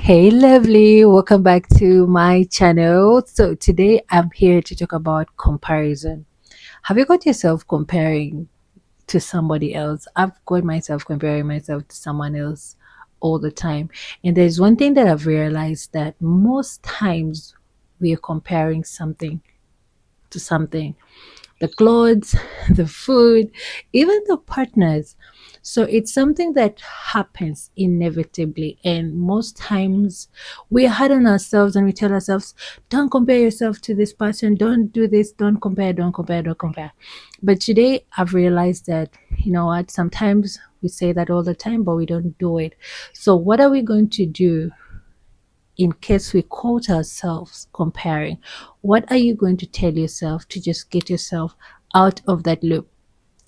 Hey, lovely, welcome back to my channel. So, today I'm here to talk about comparison. Have you got yourself comparing to somebody else? I've got myself comparing myself to someone else all the time. And there's one thing that I've realized that most times we are comparing something to something, the clothes, the food, even the partners. So it's something that happens inevitably. And most times we are hard on ourselves and we tell ourselves, don't compare yourself to this person, don't do this, don't compare, don't compare, don't compare. But today I've realized that, you know what, sometimes we say that all the time, but we don't do it. So, what are we going to do in case we caught ourselves comparing? What are you going to tell yourself to just get yourself out of that loop?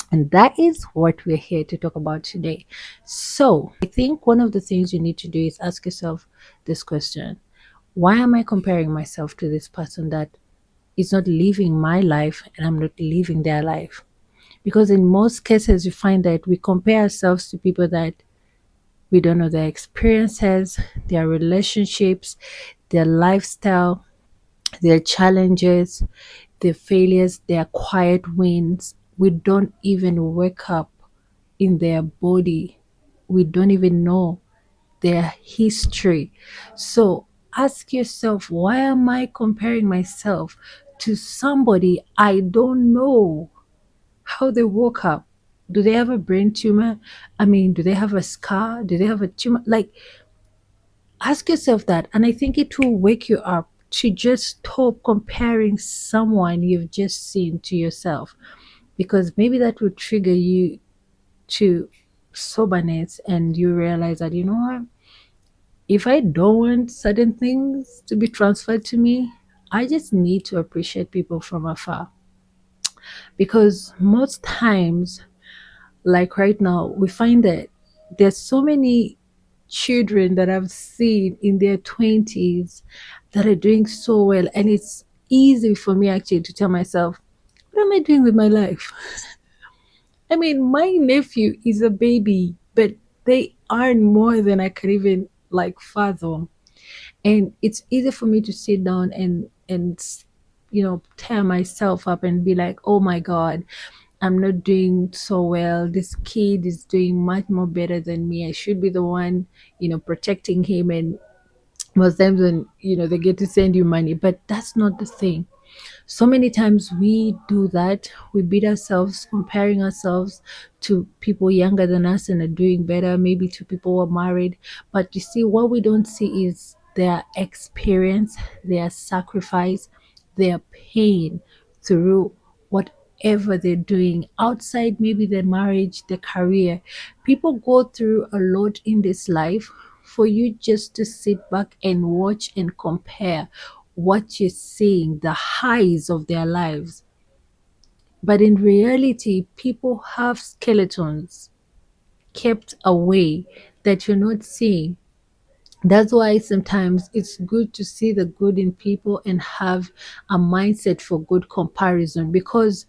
And that is what we're here to talk about today. So, I think one of the things you need to do is ask yourself this question: why am I comparing myself to this person that is not living my life and I'm not living their life? Because in most cases, you find that we compare ourselves to people that we don't know their experiences, their relationships, their lifestyle, their challenges, their failures, their quiet wins. We don't even wake up in their body. We don't even know their history. So ask yourself, why am I comparing myself to somebody I don't know how they woke up? Do they have a brain tumor? I mean, do they have a scar? Do they have a tumor? Like, ask yourself that, and I think it will wake you up to just stop comparing someone you've just seen to yourself, because maybe that will trigger you to soberness and you realize that, you know what, if I don't want certain things to be transferred to me, I just need to appreciate people from afar. Because most times, like right now, we find that there's so many children that I've seen in their 20s that are doing so well. And it's easy for me actually to tell myself, what am I doing with my life? I mean, my nephew is a baby, but they earn more than I could even like fathom. And it's easy for me to sit down and tear myself up and be like, oh my God, I'm not doing so well. This kid is doing much more better than me. I should be the one, protecting him. And most times when, they get to send you money, but that's not the thing. So many times we do that. We beat ourselves, comparing ourselves to people younger than us and are doing better, maybe to people who are married. But you see, what we don't see is their experience, their sacrifice, their pain through whatever they're doing outside, maybe their marriage, their career. People go through a lot in this life for you just to sit back and watch and compare what you're seeing, the highs of their lives. But in reality, people have skeletons kept away that you're not seeing. That's why sometimes it's good to see the good in people and have a mindset for good comparison. Because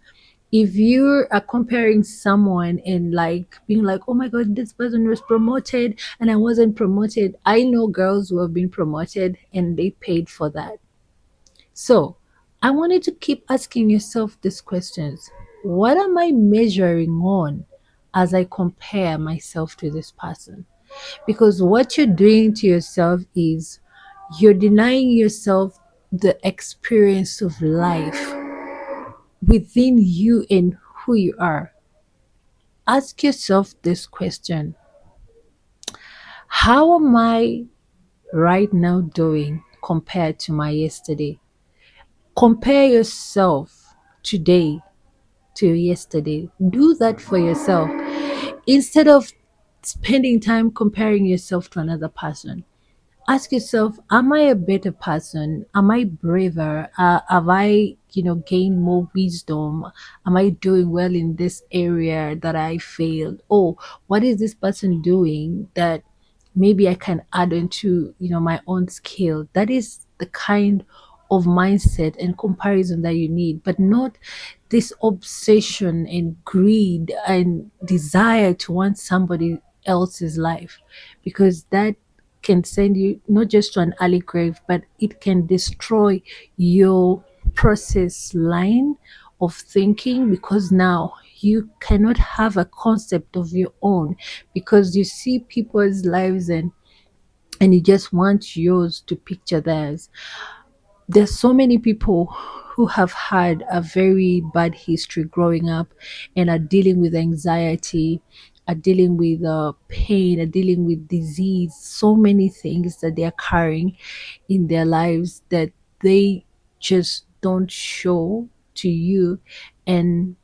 if you are comparing someone and like being like, oh my God, this person was promoted and I wasn't promoted, I know girls who have been promoted and they paid for that. So I wanted to keep asking yourself these questions. What am I measuring on as I compare myself to this person? Because what you're doing to yourself is you're denying yourself the experience of life within you and who you are. Ask yourself this question: how am I right now doing compared to my yesterday? Compare yourself today to yesterday. Do that for yourself instead of spending time comparing yourself to another person. Ask yourself, am I a better person? Am I braver? Have I, gained more wisdom? Am I doing well in this area that I failed? Oh, what is this person doing that maybe I can add on to, my own skill? That is the kind of mindset and comparison that you need, but not this obsession and greed and desire to want somebody else's life, because that can send you not just to an early grave, but it can destroy your process line of thinking, because now you cannot have a concept of your own, because you see people's lives and you just want yours to picture theirs. There's so many people who have had a very bad history growing up and are dealing with anxiety, are dealing with pain, are dealing with disease, so many things that they are carrying in their lives that they just don't show to you. And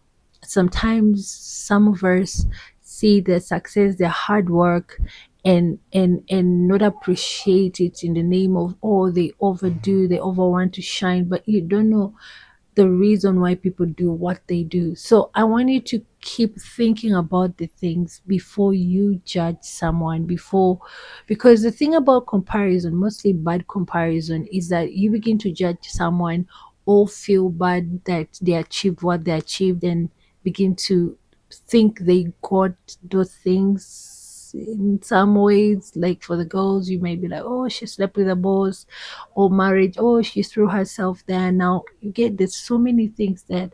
sometimes some of us see their success, their hard work, and not appreciate it in the name of, oh, they overdo, they over want to shine, but you don't know the reason why people do what they do. So I want you to keep thinking about the things before you judge someone, before, because the thing about comparison, mostly bad comparison, is that you begin to judge someone or feel bad that they achieved what they achieved, and begin to think they got those things in some ways. Like for the girls, you may be like, oh, she slept with a boss, or marriage, oh, she threw herself there. Now you get, there's so many things that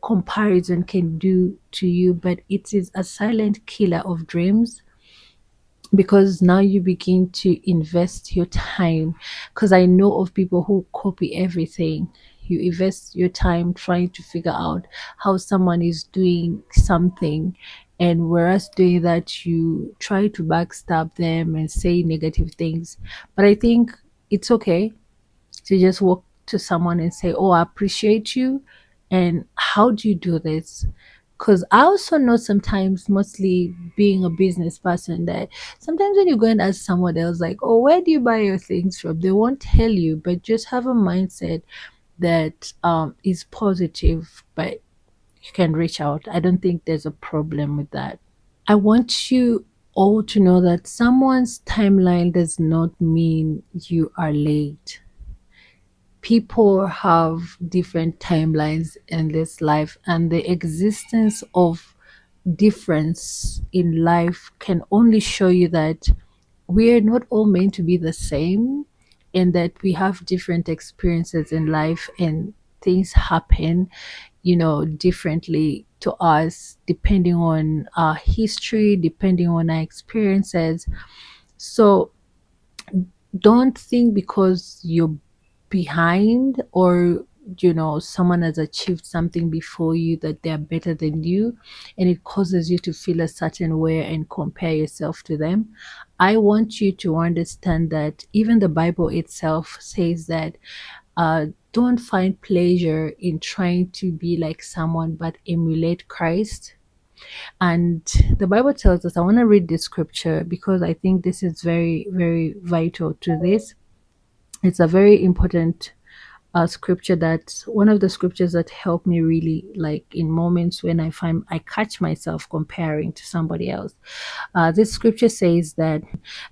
comparison can do to you, but it is a silent killer of dreams, because now you begin to invest your time. Because I know of people who copy everything. You invest your time trying to figure out how someone is doing something, and whereas doing that, you try to backstab them and say negative things. But I think it's okay to just walk to someone and say, oh, I appreciate you. And how do you do this? Because I also know sometimes, mostly being a business person, that sometimes when you go and ask someone else, like, oh, where do you buy your things from? They won't tell you, but just have a mindset that is positive, but you can reach out. I don't think there's a problem with that. I want you all to know that someone's timeline does not mean you are late. People have different timelines in this life, and the existence of difference in life can only show you that we are not all meant to be the same, and that we have different experiences in life, and things happen, differently to us depending on our history, depending on our experiences. So don't think because you're behind, or someone has achieved something before you, that they're better than you, and it causes you to feel a certain way and compare yourself to them. I want you to understand that even the Bible itself says that don't find pleasure in trying to be like someone, but emulate Christ. And the Bible tells us, I want to read this scripture because I think this is very, very vital to this. It's a very important scripture, that's one of the scriptures that help me really, like in moments when I find I catch myself comparing to somebody else. This scripture says that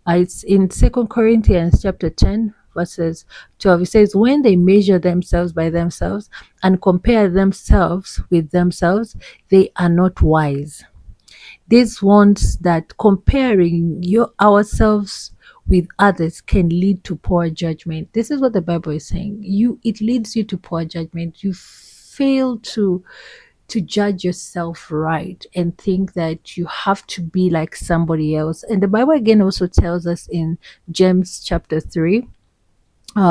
it's in Second Corinthians chapter 10 verses 12. It says, when they measure themselves by themselves and compare themselves with themselves, they are not wise. This warns that comparing ourselves with others can lead to poor judgment. This is what the Bible is saying. It leads you to poor judgment. You fail to judge yourself right and think that you have to be like somebody else. And the Bible again also tells us in James chapter 3,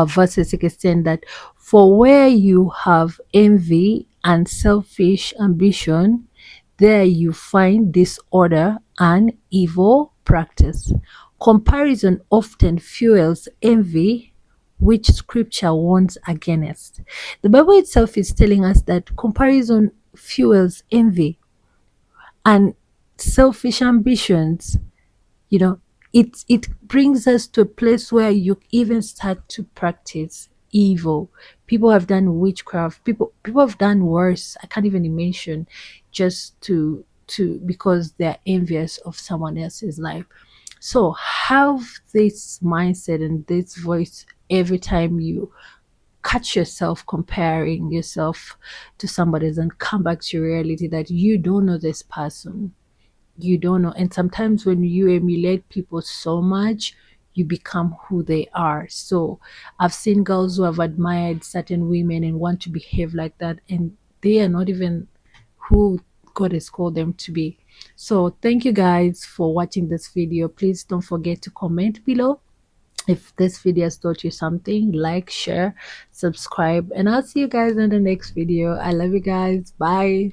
verses 16, that for where you have envy and selfish ambition, there you find disorder and evil practice. Comparison often fuels envy, which scripture warns against. The Bible itself is telling us that comparison fuels envy and selfish ambitions. you know it brings us to a place where you even start to practice evil. People have done witchcraft, people have done worse, I can't even mention, just to because they're envious of someone else's life. So have this mindset and this voice every time you catch yourself comparing yourself to somebody else, and come back to reality that you don't know this person. You don't know. And sometimes when you emulate people so much, you become who they are. So I've seen girls who have admired certain women and want to behave like that, and they are not even who God has called them to be. So thank you guys for watching this video. Please don't forget to comment below if this video has taught you something. Like, share, subscribe, and I'll see you guys in the next video. I love you guys. Bye.